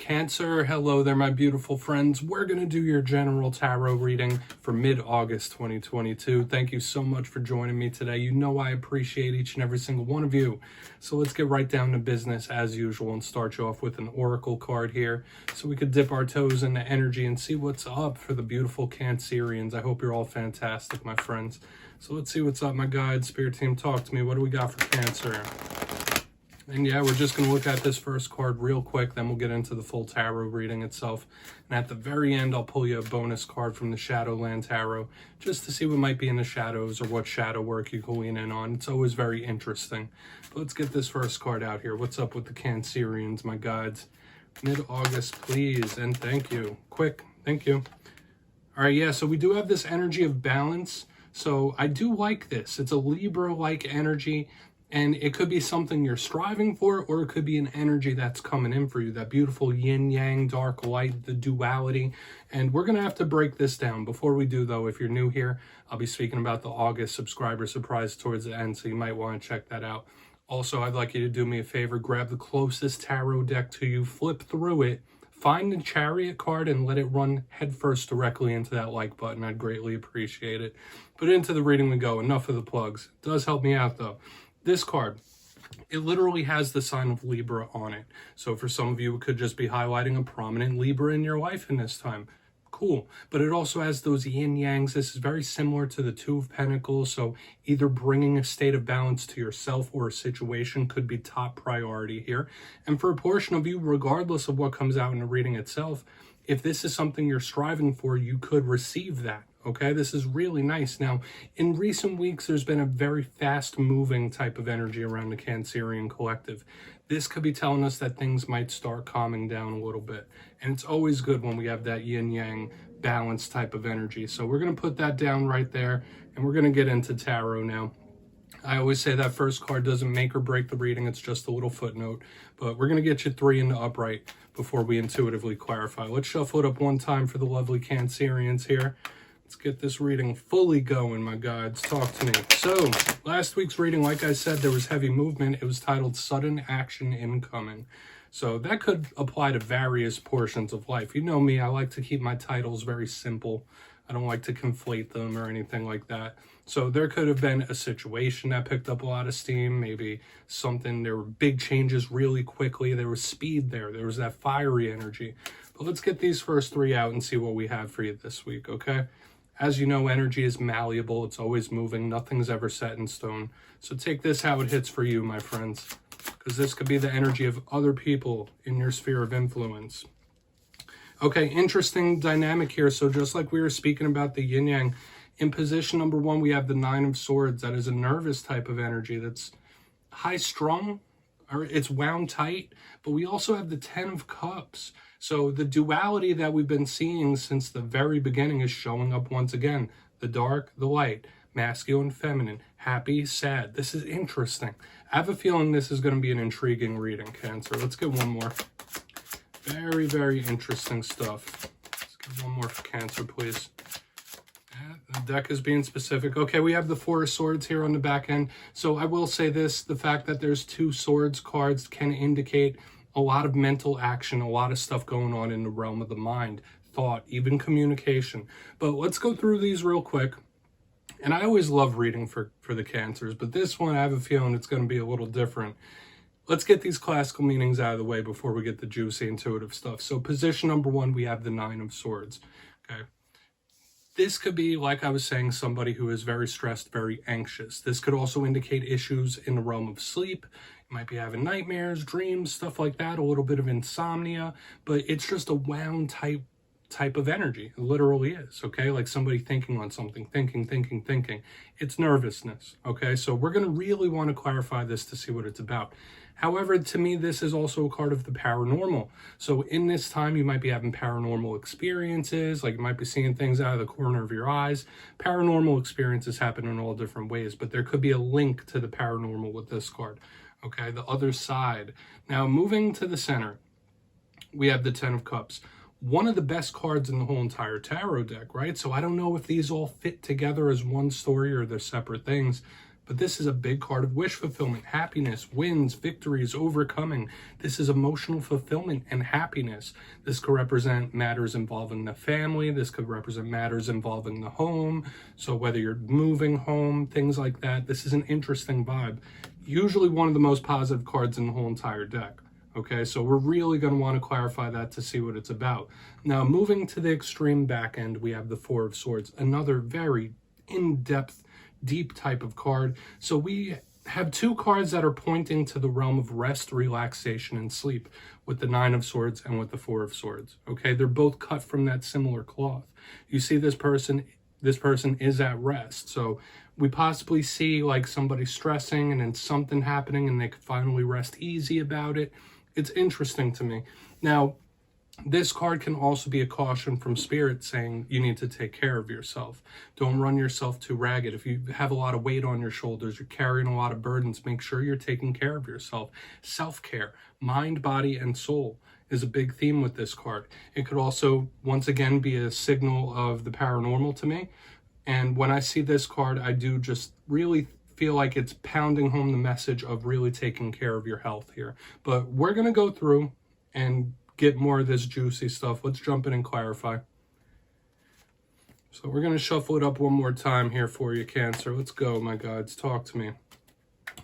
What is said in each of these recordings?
Cancer, hello there, my beautiful friends. We're going to do your general tarot reading for mid-August 2022. Thank you so much for joining me today. You know I appreciate each and every single one of you. So let's get right down to business as usual and start you off with an oracle card here so we could dip our toes into energy and see what's up for the beautiful Cancerians. I hope you're all fantastic, my friends. So let's see what's up, my guides. Spirit team, talk to me. What do we got for Cancer? And yeah, we're just going to look at this first card real quick, then we'll get into the full tarot reading itself. And at the very end, I'll pull you a bonus card from the Shadowland Tarot, just to see what might be in the shadows or what shadow work you can lean in on. It's always very interesting. But let's get this first card out here. What's up with the Cancerians, my guides? Mid-August, please, and thank you. Quick, thank you. All right, yeah, so we do have this energy of balance. So I do like this. It's a Libra-like energy. And it could be something you're striving for, or it could be an energy that's coming in for you, that beautiful yin-yang, dark light, the duality. And we're going to have to break this down. Before we do, though, if you're new here, I'll be speaking about the August subscriber surprise towards the end, so you might want to check that out. Also, I'd like you to do me a favor, grab the closest tarot deck to you, flip through it, find the Chariot card, and let it run headfirst directly into that like button. I'd greatly appreciate it. But into the reading we go. Enough of the plugs. It does help me out, though. This card, it literally has the sign of Libra on it. So for some of you, it could just be highlighting a prominent Libra in your life in this time. Cool. But it also has those yin-yangs. This is very similar to the Two of Pentacles. So either bringing a state of balance to yourself or a situation could be top priority here. And for a portion of you, regardless of what comes out in the reading itself, if this is something you're striving for, you could receive that. Okay, this is really nice. Now, in recent weeks, there's been a very fast-moving type of energy around the Cancerian collective. This could be telling us that things might start calming down a little bit. And it's always good when we have that yin-yang balance type of energy. So we're going to put that down right there, and we're going to get into tarot now. I always say that first card doesn't make or break the reading. It's just a little footnote. But we're going to get you 3 in the upright before we intuitively clarify. Let's shuffle it up one time for the lovely Cancerians here. Let's get this reading fully going, my guides. Talk to me. So, last week's reading, like I said, there was heavy movement. It was titled Sudden Action Incoming. So that could apply to various portions of life. You know me, I like to keep my titles very simple. I don't like to conflate them or anything like that. So there could have been a situation that picked up a lot of steam, maybe something, there were big changes really quickly. There was speed there. There was that fiery energy. But let's get these first 3 out and see what we have for you this week, okay? As you know, energy is malleable. It's always moving. Nothing's ever set in stone. So take this how it hits for you, my friends, because this could be the energy of other people in your sphere of influence. Okay, interesting dynamic here. So just like we were speaking about the yin-yang, in position number 1, we have the 9 of Swords. That is a nervous type of energy that's high-strung, or it's wound tight. But we also have the 10 of Cups. So the duality that we've been seeing since the very beginning is showing up once again. The dark, the light, masculine, feminine, happy, sad. This is interesting. I have a feeling this is going to be an intriguing reading, Cancer. Let's get one more. Very, very interesting stuff. Let's get one more for Cancer, please. The deck is being specific. Okay, we have the 4 of Swords here on the back end. So I will say this, the fact that there's 2 Swords cards can indicate a lot of mental action, a lot of stuff going on in the realm of the mind, thought, even communication. But let's go through these real quick. And I always love reading for the Cancers, but this one I have a feeling it's going to be a little different. Let's get these classical meanings out of the way before we get the juicy intuitive stuff. So position number 1, we have the 9 of Swords. Okay. This could be, like I was saying, somebody who is very stressed, very anxious. This could also indicate issues in the realm of sleep. You might be having nightmares, dreams, stuff like that, a little bit of insomnia, but it's just a wound type of energy. It literally is, okay? Like somebody thinking on something, thinking. It's nervousness, okay? So we're going to really want to clarify this to see what it's about. However, to me, this is also a card of the paranormal. So in this time, you might be having paranormal experiences, like you might be seeing things out of the corner of your eyes. Paranormal experiences happen in all different ways, but there could be a link to the paranormal with this card. Okay, the other side. Now, moving to the center, we have the 10 of Cups. One of the best cards in the whole entire tarot deck, right? So I don't know if these all fit together as one story or they're separate things. But this is a big card of wish fulfillment, happiness, wins, victories, overcoming. This is emotional fulfillment and happiness. This could represent matters involving the family. This could represent matters involving the home. So whether you're moving home, things like that, this is an interesting vibe. Usually one of the most positive cards in the whole entire deck. Okay, so we're really going to want to clarify that to see what it's about. Now, moving to the extreme back end, we have the Four of Swords, another very in-depth, deep type of card. So we have two cards that are pointing to the realm of rest, relaxation, and sleep with the Nine of Swords and with the Four of Swords. Okay, they're both cut from that similar cloth. You see this person is at rest. So we possibly see like somebody stressing and then something happening and they could finally rest easy about it. It's interesting to me. Now, this card can also be a caution from Spirit saying you need to take care of yourself. Don't run yourself too ragged. If you have a lot of weight on your shoulders, you're carrying a lot of burdens, make sure you're taking care of yourself. Self-care, mind, body, and soul is a big theme with this card. It could also, once again, be a signal of the paranormal to me. And when I see this card, I do just really feel like it's pounding home the message of really taking care of your health here. But we're going to go through and get more of this juicy stuff. Let's jump in and clarify. So we're going to shuffle it up one more time here for you, Cancer. Let's go, my gods. Talk to me.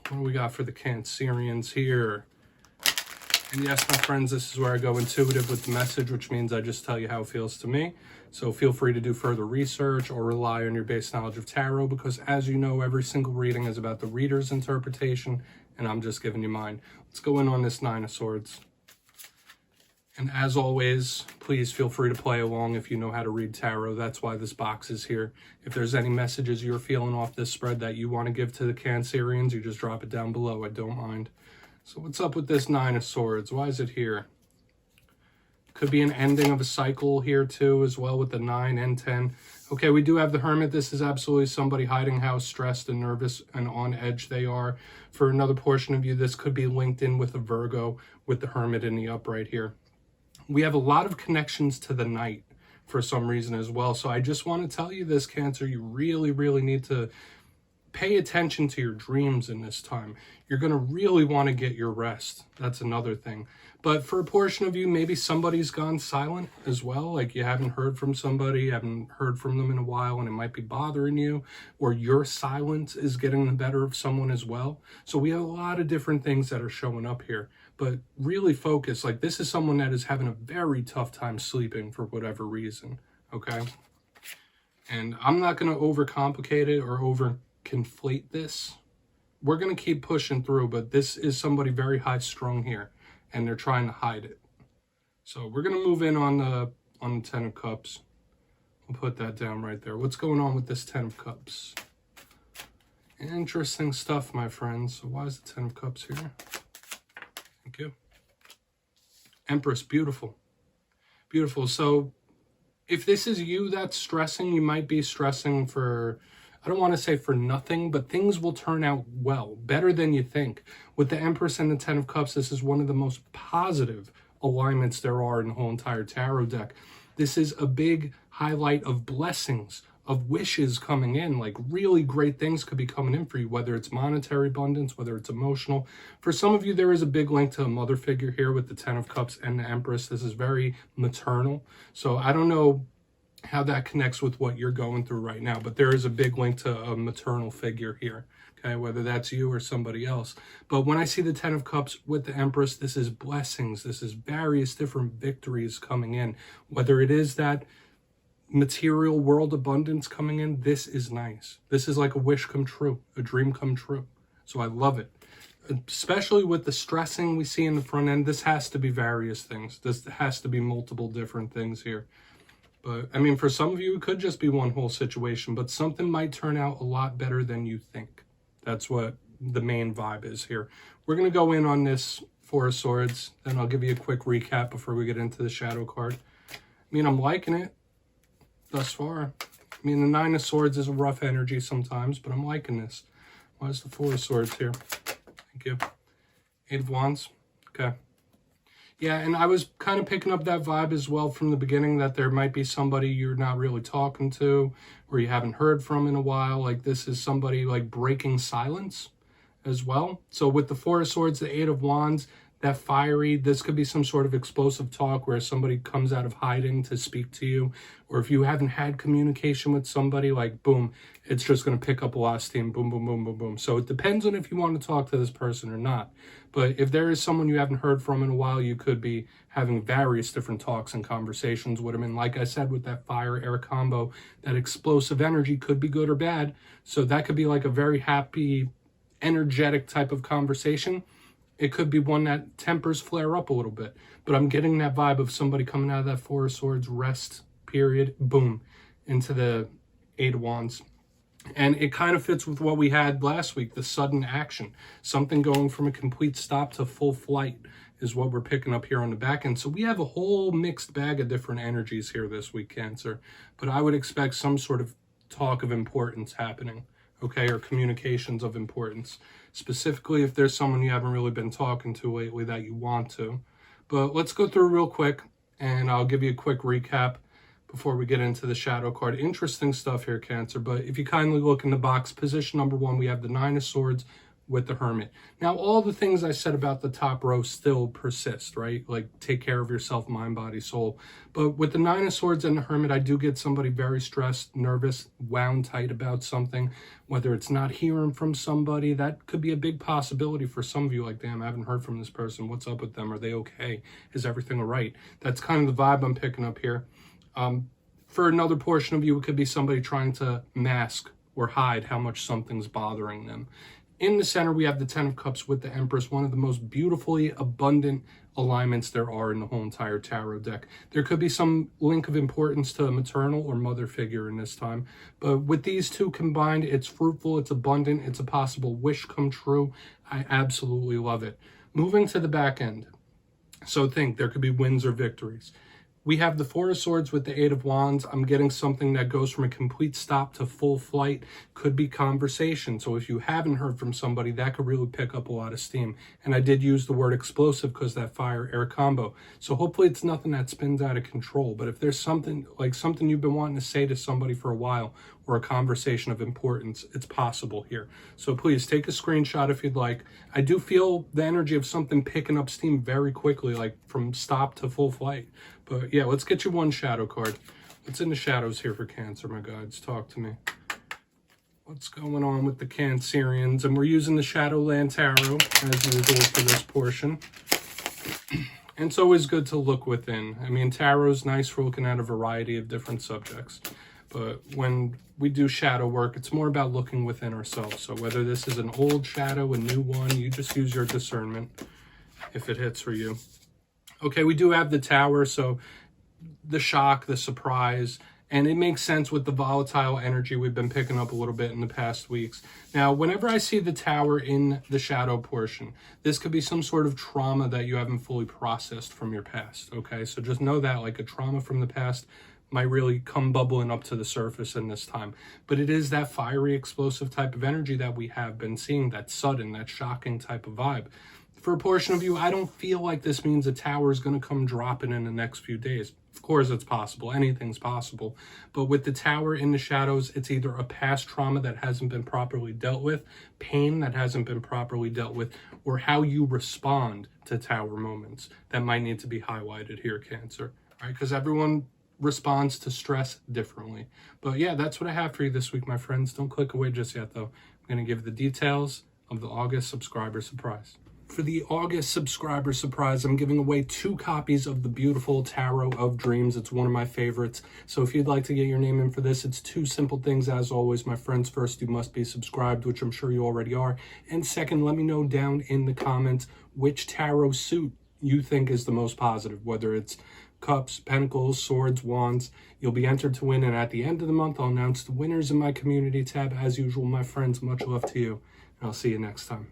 What do we got for the Cancerians here? And yes, my friends, this is where I go intuitive with the message, which means I just tell you how it feels to me. So feel free to do further research or rely on your base knowledge of tarot, because as you know, every single reading is about the reader's interpretation, and I'm just giving you mine. Let's go in on this Nine of Swords. And as always, please feel free to play along if you know how to read tarot. That's why this box is here. If there's any messages you're feeling off this spread that you want to give to the Cancerians, you just drop it down below. I don't mind. So what's up with this Nine of Swords? Why is it here? Could be an ending of a cycle here too, as well with the 9 and 10. Okay, we do have the Hermit. This is absolutely somebody hiding how stressed and nervous and on edge they are. For another portion of you, this could be linked in with a Virgo with the Hermit in the upright here. We have a lot of connections to the night for some reason as well. So I just want to tell you this, Cancer, you really, really need to pay attention to your dreams in this time. You're going to really want to get your rest. That's another thing. But for a portion of you, maybe somebody's gone silent as well. Like you haven't heard from somebody, you haven't heard from them in a while, and it might be bothering you, or your silence is getting the better of someone as well. So we have a lot of different things that are showing up here. But really focus. Like this is someone that is having a very tough time sleeping for whatever reason. Okay? And I'm not going to overcomplicate it or overconflate this. We're going to keep pushing through, but this is somebody very high strung here, and they're trying to hide it. So we're going to move in on the Ten of Cups. We'll put that down right there. What's going on with this Ten of Cups? Interesting stuff, my friends. So why is the Ten of Cups here? Thank you. Empress, beautiful. Beautiful. So if this is you that's stressing, you might be stressing for, I don't want to say for nothing, but things will turn out well, better than you think. With the Empress and the Ten of Cups, this is one of the most positive alignments there are in the whole entire tarot deck. This is a big highlight of blessings, of wishes coming in. Like really great things could be coming in for you, whether it's monetary abundance, whether it's emotional. For some of you, there is a big link to a mother figure here with the Ten of Cups and the Empress. This is very maternal. So I don't know how that connects with what you're going through right now, but there is a big link to a maternal figure here, okay, whether that's you or somebody else. But when I see the Ten of Cups with the Empress, this is blessings. This is various different victories coming in, whether it is that material world abundance coming in. This is nice. This is like a wish come true, a dream come true. So I love it, especially with the stressing we see in the front end. This has to be various things. This has to be multiple different things here. But I mean, for some of you, it could just be one whole situation, but something might turn out a lot better than you think. That's what the main vibe is here. We're going to go in on this Four of Swords, then I'll give you a quick recap before we get into the shadow card. I mean, I'm liking it thus far. I mean, the Nine of Swords is a rough energy sometimes, but I'm liking this. Why is the Four of Swords here? Thank you. Eight of Wands. Okay. Yeah, and I was kind of picking up that vibe as well from the beginning, that there might be somebody you're not really talking to or you haven't heard from in a while. Like this is somebody like breaking silence as well. So with the Four of Swords, the Eight of Wands, that fiery, this could be some sort of explosive talk where somebody comes out of hiding to speak to you. Or if you haven't had communication with somebody, like boom, it's just going to pick up a lot of steam. Boom, boom, boom, boom, boom. So it depends on if you want to talk to this person or not. But if there is someone you haven't heard from in a while, you could be having various different talks and conversations with them. And like I said, with that fire-air combo, that explosive energy could be good or bad. So that could be like a very happy, energetic type of conversation. It could be one that tempers flare up a little bit. But I'm getting that vibe of somebody coming out of that Four of Swords rest period, boom, into the Eight of Wands. And it kind of fits with what we had last week, the sudden action. Something going from a complete stop to full flight is what we're picking up here on the back end. So we have a whole mixed bag of different energies here this week, Cancer. But I would expect some sort of talk of importance happening, okay, or communications of importance. Specifically, if there's someone you haven't really been talking to lately that you want to. But let's go through real quick, and I'll give you a quick recap before we get into the shadow card. Interesting stuff here, Cancer. But if you kindly look in the box, position number 1, we have the Nine of Swords with the Hermit. Now, all the things I said about the top row still persist, right? Like, take care of yourself, mind, body, soul. But with the Nine of Swords and the Hermit, I do get somebody very stressed, nervous, wound tight about something. Whether it's not hearing from somebody, that could be a big possibility for some of you. Like, damn, I haven't heard from this person. What's up with them? Are they okay? Is everything all right? That's kind of the vibe I'm picking up here. For another portion of you, it could be somebody trying to mask or hide how much something's bothering them. In the center, we have the Ten of Cups with the Empress, one of the most beautifully abundant alignments there are in the whole entire tarot deck. There could be some link of importance to a maternal or mother figure in this time. But with these two combined, it's fruitful, it's abundant, it's a possible wish come true. I absolutely love it. Moving to the back end. So think, there could be wins or victories. We have the Four of Swords with the Eight of Wands. I'm getting something that goes from a complete stop to full flight. Could be conversation. So if you haven't heard from somebody, that could really pick up a lot of steam. And I did use the word explosive because that fire-air combo. So hopefully it's nothing that spins out of control. But if there's something you've been wanting to say to somebody for a while, or a conversation of importance, it's possible here. So please take a screenshot if you'd like. I do feel the energy of something picking up steam very quickly, like from stop to full flight. But yeah, let's get you one shadow card. What's in the shadows here for Cancer, my guides? Talk to me. What's going on with the Cancerians? And we're using the Shadowland Tarot as usual for this portion. And it's always good to look within. I mean, tarot's nice for looking at a variety of different subjects. But when we do shadow work, it's more about looking within ourselves. So whether this is an old shadow, a new one, you just use your discernment if it hits for you. Okay, we do have the Tower, so the shock, the surprise, and it makes sense with the volatile energy we've been picking up a little bit in the past weeks. Now, whenever I see the Tower in the shadow portion, this could be some sort of trauma that you haven't fully processed from your past, okay? So just know that, like, a trauma from the past might really come bubbling up to the surface in this time. But it is that fiery, explosive type of energy that we have been seeing, that sudden, that shocking type of vibe. For a portion of you, I don't feel like this means a Tower is going to come dropping in the next few days. Of course, it's possible. Anything's possible. But with the Tower in the shadows, it's either a past trauma that hasn't been properly dealt with, pain that hasn't been properly dealt with, or how you respond to Tower moments that might need to be highlighted here, Cancer. All right, because everyone responds to stress differently. But yeah, that's what I have for you this week, my friends. Don't click away just yet, though. I'm going to give the details of the August subscriber surprise. For the August subscriber surprise, I'm giving away 2 copies of the beautiful Tarot of Dreams. It's one of my favorites. So if you'd like to get your name in for this, it's 2 simple things. As always, my friends, first, you must be subscribed, which I'm sure you already are. And second, let me know down in the comments which tarot suit you think is the most positive, whether it's Cups, Pentacles, Swords, Wands. You'll be entered to win, and at the end of the month, I'll announce the winners in my community tab. As usual, my friends, much love to you, and I'll see you next time.